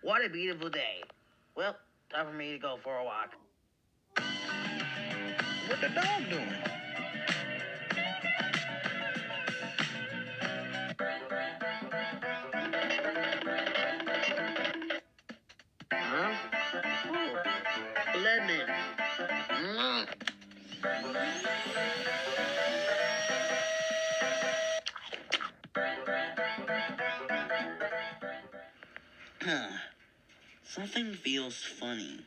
What a beautiful day. Well, time for me to go for a walk. What the dog doing? Huh? Oh, lemon. Something feels funny.